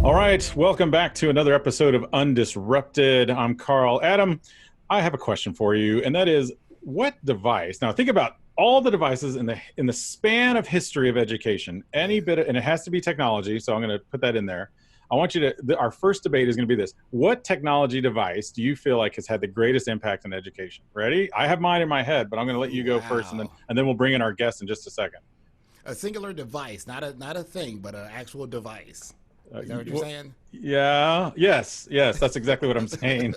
All right, welcome back to another episode of Undisrupted. I'm Carl. Adam, I have a question for you, and that is, what device? Now, think about all the devices in the span of history of education. Any bit of, and it has to be technology. So I'm going to put that in there. I want you to. Our first debate is going to be this: what technology device do you feel like has had the greatest impact on education? Ready? I have mine in my head, but I'm going to let you go first, and Wow. then we'll bring in our guest in just a second. A singular device, not a thing, but an actual device. Uh, Is that what you're saying? yeah. Yes. That's exactly what I'm saying.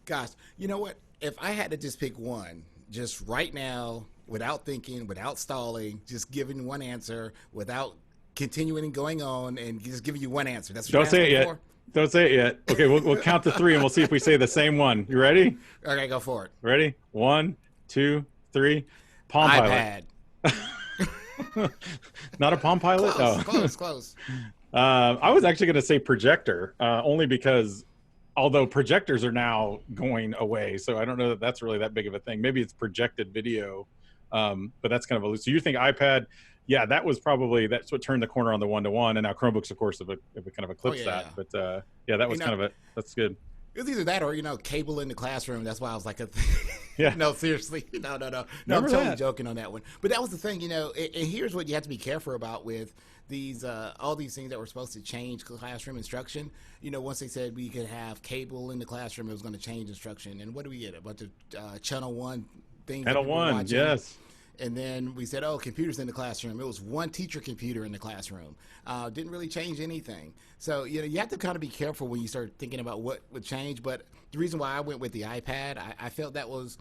Gosh, you know what? If I had to just pick one, just right now, without thinking, without stalling, just giving one answer, without continuing and going on, and just giving you one answer. That's what Don't you're say it asking yet. for? Don't say it yet. Okay, we'll count to three and we'll see if we say the same one. You ready? Okay, go for it. Ready? 1, 2, 3. Palm Pilot. iPad. Not a Palm Pilot? Close, Oh. close. I was actually going to say projector, only because although projectors are now going away, so I don't know that that's really that big of a thing. Maybe it's projected video, but that's kind of a. So you think iPad? Yeah, that's what turned the corner on the one-to-one, and now Chromebooks, of course, have kind of Oh eclipsed yeah. that. But yeah, that You was know, kind of that's good. it was either that or cable in the classroom. That's why I was like, Yeah, no, seriously, no. I'm remember totally that. joking on that one. But that was the thing, and here's what you have to be careful about with these all these things that were supposed to change classroom instruction. Once they said we could have cable in the classroom, it was going to change instruction. And what do we get? A bunch of Channel One things that Channel people were One, watching. yes. And then we said, oh, computers in the classroom. It was one teacher computer in the classroom. Didn't really change anything. So, you have to kind of be careful when you start thinking about what would change. But the reason why I went with the iPad, I felt that was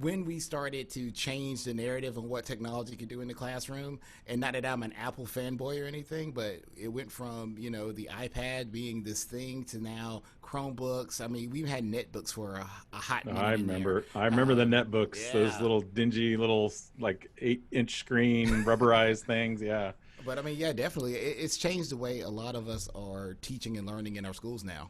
when we started to change the narrative on what technology could do in the classroom. And not that I'm an Apple fanboy or anything, but it went from, the iPad being this thing to now Chromebooks. I mean, we've had netbooks for a hot minute. I remember the netbooks, those Yeah. little dingy little like 8-inch screen rubberized things. Yeah. But I mean, yeah, definitely. It's changed the way a lot of us are teaching and learning in our schools now.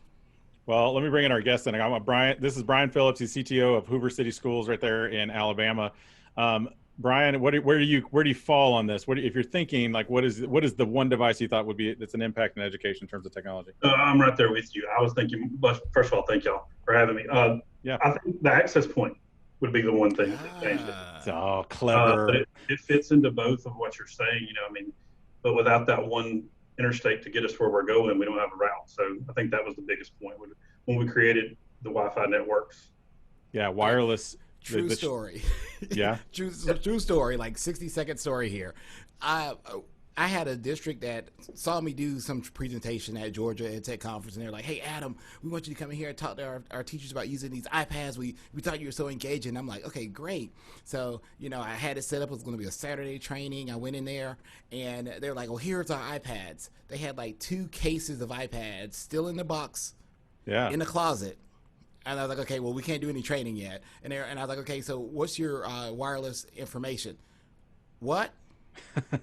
Well, let me bring in our guest. And I'm Brian. This is Bryan Phillips. He's CTO of Hoover City Schools right there in Alabama. Brian, where do you fall on this? If you're thinking like, what is the one device you thought would be that's an impact in education in terms of technology? I'm right there with you. I was thinking, but first of all, thank y'all for having me. Yeah. I think the access point would be the one thing that changed it. Oh, But clever. it fits into both of what you're saying, but without that one interstate to get us where we're going, we don't have a route. So I think that was the biggest point when we created the Wi-Fi networks. Yeah, wireless. True story. Yeah. True story. Like 60-second story here. I had a district that saw me do some presentation at Georgia Ed Tech Conference, and they're like, "Hey, Adam, we want you to come in here and talk to our teachers about using these iPads. We thought you were so engaging." I'm like, "Okay, great." So I had it set up. It was going to be a Saturday training. I went in there, and they're like, "Well, here's our iPads." They had like 2 cases of iPads still in the box, Yeah. in the closet. And I was like, okay, well, we can't do any training yet. And I was like, okay, so what's your wireless information? What?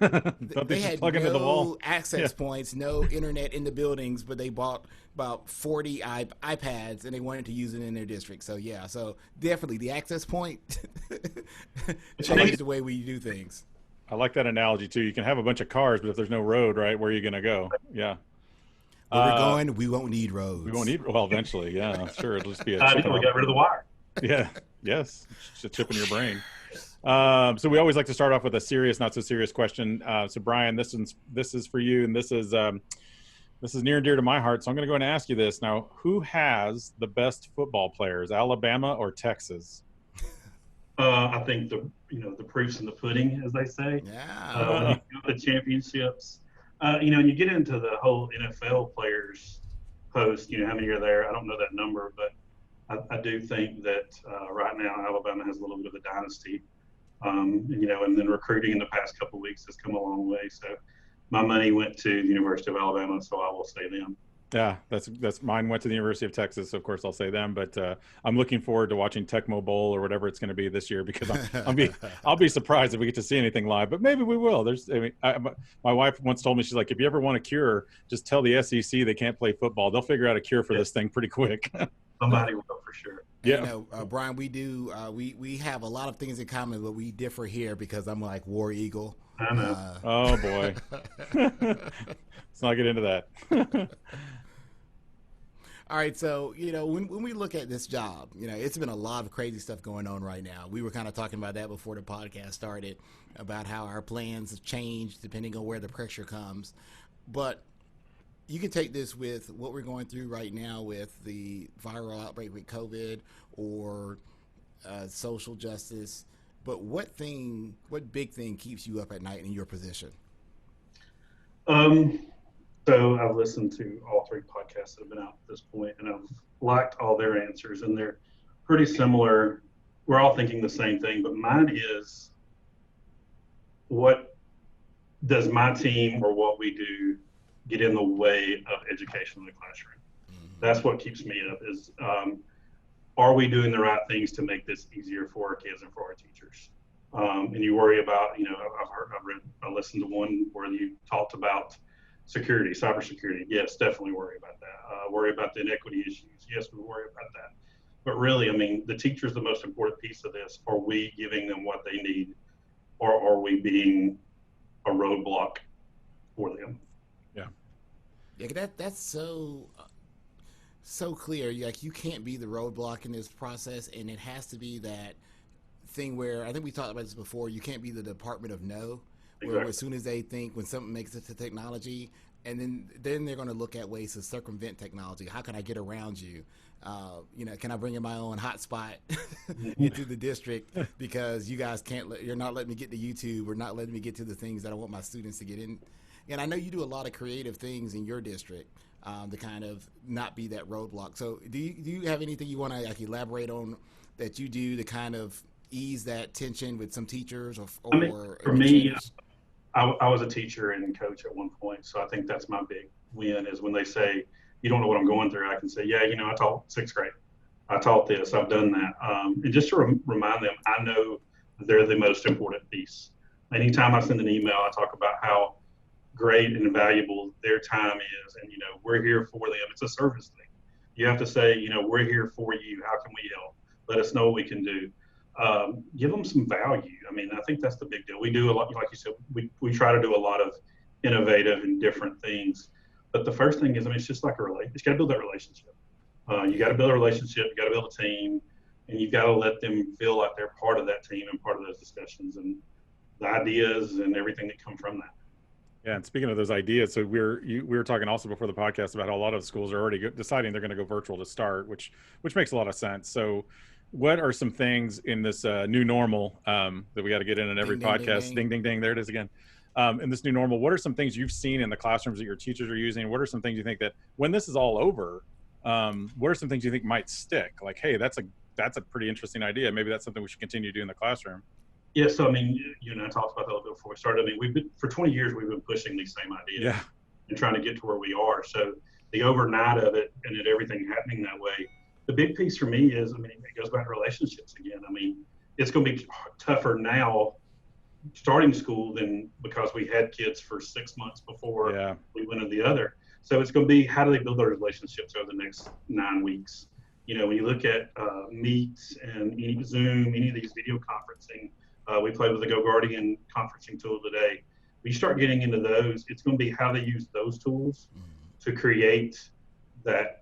Don't they They just had plug into the wall? no access points, no internet in the buildings, but they bought about 40 iPads and they wanted to use it in their district. So yeah, so definitely the access point changed the way we do things. I like that analogy too. You can have a bunch of cars, but if there's no road, right, where are you going to go? Yeah. Where we're going, we won't need roads. We won't need, well, eventually. Yeah, sure. It'll just be a I chip know in we got rid of the wire. Yeah. Yes. It's a chip in your brain. So we always like to start off with a serious, not so serious question. So Brian, this is for you, and this is near and dear to my heart. So I'm going to go and ask you this now: who has the best football players, Alabama or Texas? I think the proof's in the pudding, as they say. Yeah. When you go to the championships, and you get into the whole NFL players post, how many are there? I don't know that number, but I do think that right now Alabama has a little bit of a dynasty. And then recruiting in the past couple of weeks has come a long way. So my money went to the University of Alabama, so I will say them. Yeah, that's mine. Went to the University of Texas, so of course I'll say them. But I'm looking forward to watching Tecmo Bowl or whatever it's going to be this year, because I'll be surprised if we get to see anything live. But maybe we will. My wife once told me, she's like, if you ever want a cure, just tell the SEC they can't play football. They'll figure out a cure for this thing pretty quick. Somebody will for sure. And, Yeah. Brian, we have a lot of things in common, but we differ here because I'm like War Eagle. I know. Oh boy. Let's not get into that. All right, so when we look at this job, it's been a lot of crazy stuff going on right now. We were kind of talking about that before the podcast started, about how our plans have changed depending on where the pressure comes. But you can take this with what we're going through right now with the viral outbreak with COVID or social justice. But what big thing keeps you up at night in your position? So I've listened to all three podcasts that have been out at this point, and I've liked all their answers, and they're pretty similar. We're all thinking the same thing, but mine is, what does my team or what we do get in the way of education in the classroom? That's what keeps me up, is are we doing the right things to make this easier for our kids and for our teachers? And you worry about, I listened to one where you talked about security, cybersecurity. Yes, definitely worry about that. Worry about the inequity issues. Yes, we worry about that. But really, I mean, the teacher is the most important piece of this. Are we giving them what they need, or are we being a roadblock for them? Yeah, that's so clear. Like, you can't be the roadblock in this process, and it has to be that thing where, I think we talked about this before, you can't be the department of no. Where as soon as they think, when something makes it to technology, and then they're going to look at ways to circumvent technology. How can I get around you? Can I bring in my own hotspot into the district because you guys you're not letting me get to YouTube, or not letting me get to the things that I want my students to get in. And I know you do a lot of creative things in your district to kind of not be that roadblock. So do you have anything you want to elaborate on that you do to kind of ease that tension with some teachers or for me, I was a teacher and coach at one point, so I think that's my big win, is when they say, you don't know what I'm going through, I can say, yeah, I taught sixth grade. I taught this, I've done that. And just to remind them, I know they're the most important piece. Anytime I send an email, I talk about how great and valuable their time is, and we're here for them. It's a service thing. You have to say, we're here for you. How can we help? Let us know what we can do. Give them some value. I mean, I think that's the big deal. We do a lot, like you said, we try to do a lot of innovative and different things. But the first thing is, it's just like you got to build that relationship. You got to build a relationship, you got to build a team, and you've got to let them feel like they're part of that team and part of those discussions and the ideas and everything that come from that. Yeah, and speaking of those ideas, so we were talking also before the podcast about how a lot of schools are already deciding they're going to go virtual to start, which makes a lot of sense. So what are some things in this new normal that we got to get in every podcast? Ding, ding, ding. There it is again. In this new normal, what are some things you've seen in the classrooms that your teachers are using? What are some things you think that when this is all over, what are some things you think might stick? Like, hey, that's a pretty interesting idea. Maybe that's something we should continue to do in the classroom. Yeah, so I mean, you and I talked about that a little bit before we started. I mean, for 20 years we've been pushing these same ideas and trying to get to where we are. So the overnight of it and everything happening that way, the big piece for me is, it goes back to relationships again. I mean, it's going to be tougher now starting school than because we had kids for 6 months before we went to the other. So it's going to be, how do they build those relationships over the next 9 weeks? When you look at Meet and any Zoom, any of these video conferencing, we played with the Go Guardian conferencing tool today. We start getting into those, it's going to be how they use those tools to create that,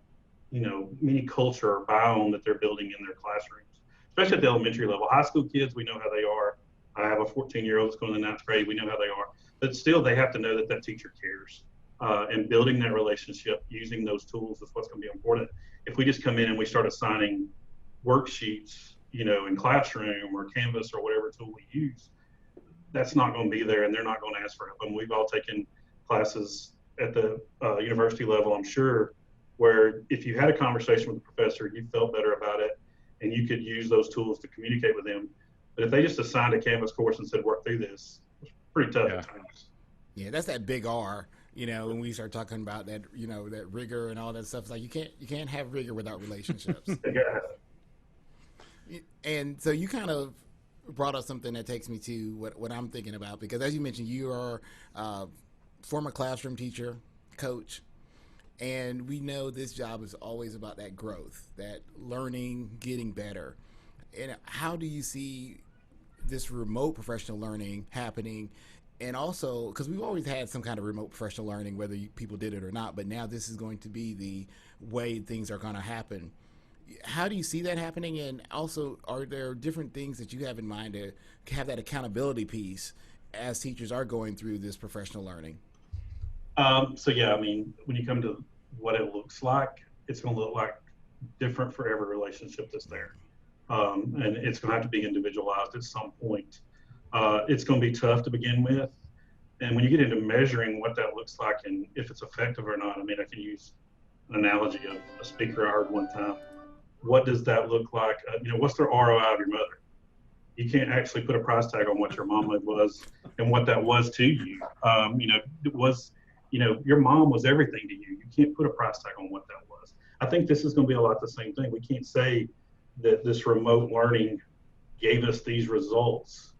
mini culture or biome that they're building in their classrooms, especially at the elementary level. High school kids, we know how they are. I have a 14-year-old that's going to the 9th grade. We know how they are. But still, they have to know that teacher cares. And building that relationship, using those tools is what's going to be important. If we just come in and we start assigning worksheets, in Classroom or Canvas or whatever tool we use, that's not going to be there, and they're not going to ask for help. And we've all taken classes at the university level, I'm sure, where if you had a conversation with the professor, you felt better about it, and you could use those tools to communicate with them. But if they just assigned a Canvas course and said, work through this, it's pretty tough at times. Yeah, that's that big R. When we start talking about that, that rigor and all that stuff, it's like you can't have rigor without relationships. And so you kind of brought up something that takes me to what I'm thinking about, because as you mentioned, you are a former classroom teacher, coach. And we know this job is always about that growth, that learning, getting better. And how do you see this remote professional learning happening? And also, because we've always had some kind of remote professional learning, whether people did it or not, but now this is going to be the way things are going to happen. How do you see that happening? And also, are there different things that you have in mind to have that accountability piece as teachers are going through this professional learning? So yeah, I mean, when you come to what it looks like, it's going to look like different for every relationship that's there. And it's going to have to be individualized at some point. It's going to be tough to begin with. And when you get into measuring what that looks like and if it's effective or not, I mean, I can use an analogy of a speaker I heard one time. What does that look like? What's the ROI of your mother? You can't actually put a price tag on what your mama was and what that was to you. Your mom was everything to you. You can't put a price tag on what that was. I think this is going to be a lot the same thing. We can't say that this remote learning gave us these results.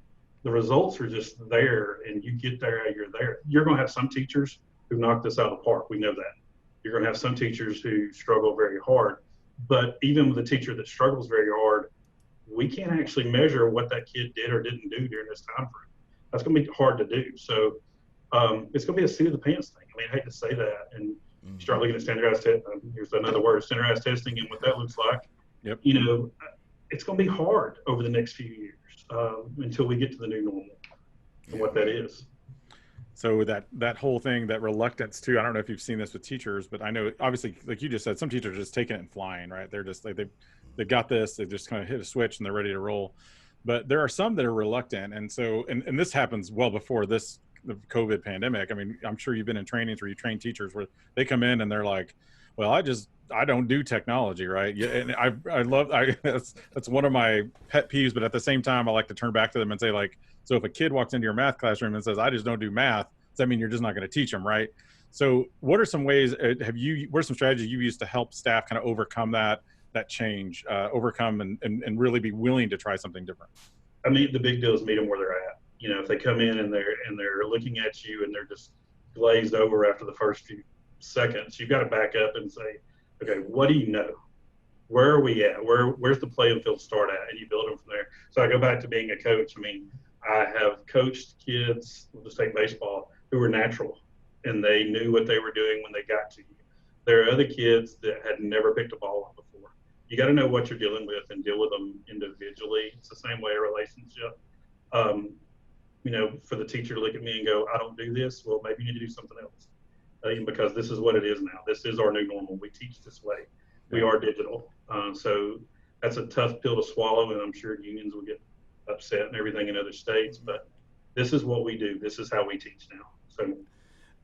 The results are just there, and you get there, you're there. You're going to have some teachers who knock this out of the park. We know that. You're going to have some teachers who struggle very hard. But even with a teacher that struggles very hard, we can't actually measure what that kid did or didn't do during this time frame. That's going to be hard to do. So it's going to be a seat of the pants thing. I mean, I hate to say that. And you start looking at standardized testing. Here's another word, standardized testing, and what that looks like. Yep. It's going to be hard over the next few years until we get to the new normal and what that is. So that whole thing, that reluctance too, I don't know if you've seen this with teachers, but I know obviously, like you just said, some teachers are just taking it and flying, right? They're just like, they've got this, they just kind of hit a switch and they're ready to roll. But there are some that are reluctant. And so, and this happens well before the COVID pandemic. I mean, I'm sure you've been in trainings where you train teachers where they come in and they're like, well, I don't do technology, right? Yeah, and that's one of my pet peeves. But at the same time, I like to turn back to them and say, like, so if a kid walks into your math classroom and says, I just don't do math, does that mean you're just not going to teach them, right? So what are some ways, what are some strategies you use to help staff kind of overcome that change, overcome and really be willing to try something different? I mean, the big deal is meet them where they're at. If they come in and they're looking at you and they're just glazed over after the first few seconds, you've got to back up and say, okay, what do you know? Where are we at? Where's the playing field start at? And you build them from there. So I go back to being a coach. I mean, I have coached kids with the state baseball who were natural and they knew what they were doing when they got to you. There are other kids that had never picked a ball up before. You got to know what you're dealing with and deal with them individually. It's the same way a relationship. For the teacher to look at me and go, I don't do this. Well, maybe you need to do something else. Because this is what it is now. This is our new normal. We teach this way. We are digital. So that's a tough pill to swallow, and I'm sure unions will get upset and everything in other states, but this is what we do. This is how we teach now. So,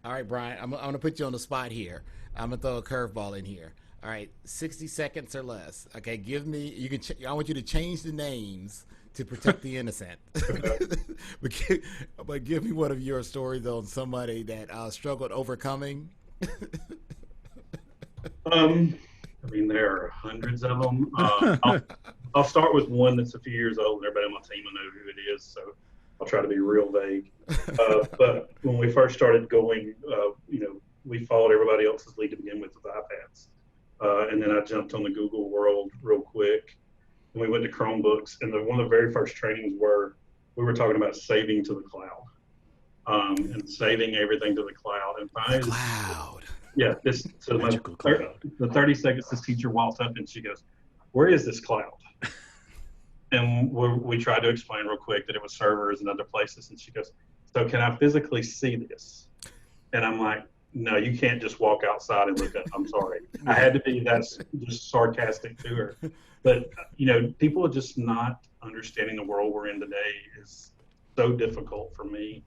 all right, Brian, I'm going to put you on the spot here. I'm going to throw a curveball in here. All right, 60 seconds or less. Okay, I want you to change the names to protect the innocent. but give me one of your stories on somebody that struggled overcoming. There are hundreds of them. I'll start with one that's a few years old, and everybody on my team will know who it is, so I'll try to be real vague. But when we first started going, we followed everybody else's lead to begin with iPads. And then I jumped on the Google world real quick. And we went to Chromebooks, and one of the very first trainings we were talking about saving to the cloud, and saving everything to the cloud. And finally, the cloud. Yeah, the 30 seconds, this teacher walks up and she goes, where is this cloud? And we tried to explain real quick that it was servers and other places. And she goes, so can I physically see this? And I'm like, no, you can't just walk outside and look up. I'm sorry. I had to be just sarcastic to her. But, people are just not understanding the world we're in today is so difficult for me.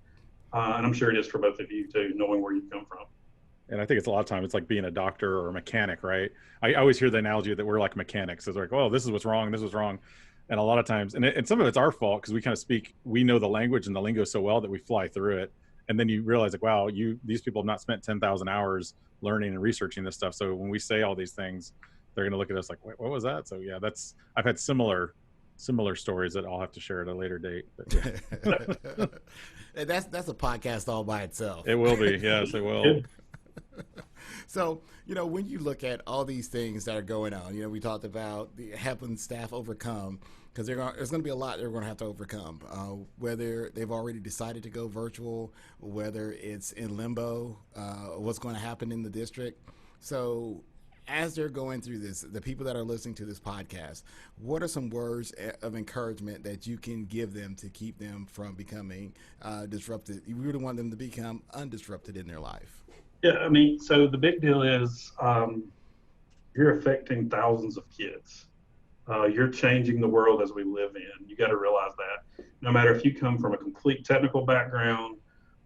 And I'm sure it is for both of you too, knowing where you come from. And I think it's a lot of time, it's like being a doctor or a mechanic, right? I always hear the analogy that we're like mechanics. It's like, oh, this is what's wrong, this is wrong. And a lot of times, and some of it's our fault because we kind of we know the language and the lingo so well that we fly through it. And then you realize like, wow, these people have not spent 10,000 hours learning and researching this stuff. So when we say all these things, they're going to look at us like, wait, what was that? So yeah, I've had similar stories that I'll have to share at a later date. But, yeah. That's a podcast all by itself. It will be. Yes, it will. So, when you look at all these things that are going on, we talked about helping staff overcome, because there's going to be a lot they're going to have to overcome, whether they've already decided to go virtual, whether it's in limbo, what's going to happen in the district. So as they're going through this, the people that are listening to this podcast, what are some words of encouragement that you can give them to keep them from becoming disrupted? You really want them to become undisrupted in their life. Yeah, I mean, so the big deal is you're affecting thousands of kids. You're changing the world as we live in. You got to realize that. No matter if you come from a complete technical background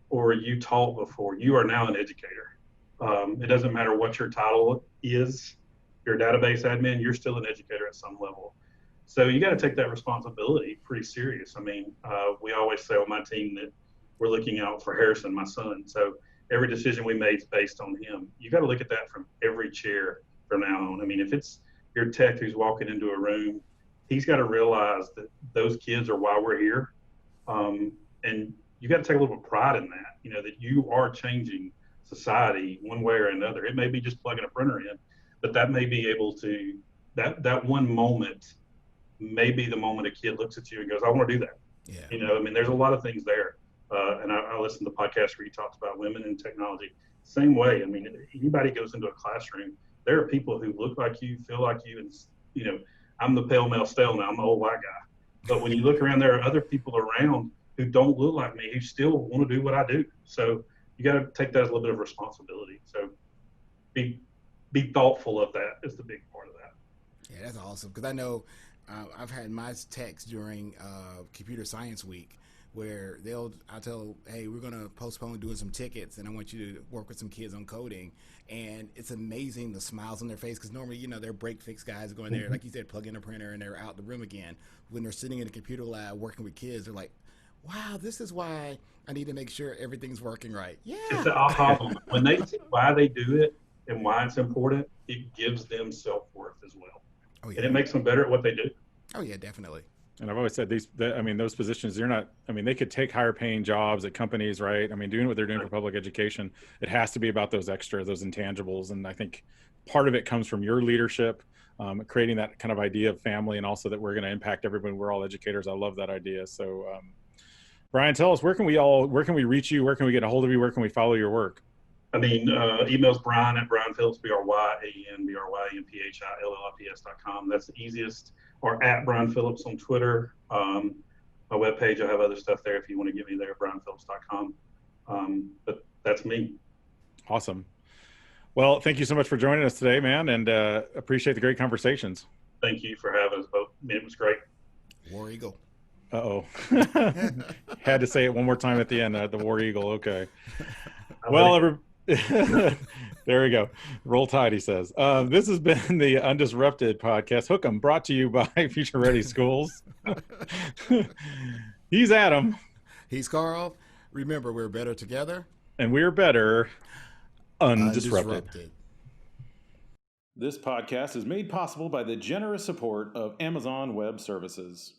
or you taught before, you are now an educator. It doesn't matter what your title is. You're a database admin, you're still an educator at some level. So you got to take that responsibility pretty serious. I mean, we always say on my team that we're looking out for Harrison, my son. So every decision we made is based on him. You got to look at that from every chair from now on. I mean, if it's your tech who's walking into a room, he's got to realize that those kids are why we're here. And you got to take a little bit of pride in that, that you are changing society one way or another. It may be just plugging a printer in, but that may be able to, that one moment may be the moment a kid looks at you and goes, I want to do that. Yeah. I mean, there's a lot of things there. And I listened to podcasts where you talked about women in technology. Same way. I mean, anybody goes into a classroom, there are people who look like you, feel like you, and I'm the pale male stale now, I'm the old white guy. But when you look around, there are other people around who don't look like me, who still want to do what I do. So you got to take that as a little bit of responsibility. So be thoughtful of that is the big part of that. Yeah, that's awesome. Because I know I've had my techs during computer science week where I tell, hey, we're going to postpone doing some tickets and I want you to work with some kids on coding. And it's amazing the smiles on their face, because normally, they're break fix guys going there, like you said, plug in a printer and they're out the room again. When they're sitting in a computer lab working with kids, they're like, wow, this is why I need to make sure everything's working right. Yeah. It's the aha moment. When they see why they do it and why it's important, it gives them self-worth as well. Oh, yeah. And it makes them better at what they do. Oh, yeah, definitely. And I've always said those positions, they could take higher paying jobs at companies, right? I mean, doing what they're doing for public education, it has to be about those extras, those intangibles. And I think part of it comes from your leadership, creating that kind of idea of family, and also that we're going to impact everybody. We're all educators. I love that idea. So, Bryan, tell us, where can we reach you? Where can we get a hold of you? Where can we follow your work? I mean, email's Bryan at Bryan Phillips, BRYANBRYNPHILLIPS.com. That's the easiest. Or at Bryan Phillips on Twitter. My webpage, I have other stuff there if you want to get me there, BryanPhillips.com. But that's me. Awesome. Well, thank you so much for joining us today, man, and appreciate the great conversations. Thank you for having us both. I mean, it was great. War Eagle. Uh-oh. Had to say it one more time at the end, the War Eagle. Okay. Well, there we go. Roll Tide, he says. This has been the Undisrupted podcast. Hook 'em, brought to you by Future Ready Schools. He's Adam. He's Carl. Remember, we're better together. And we're better undisrupted. This podcast is made possible by the generous support of Amazon Web Services.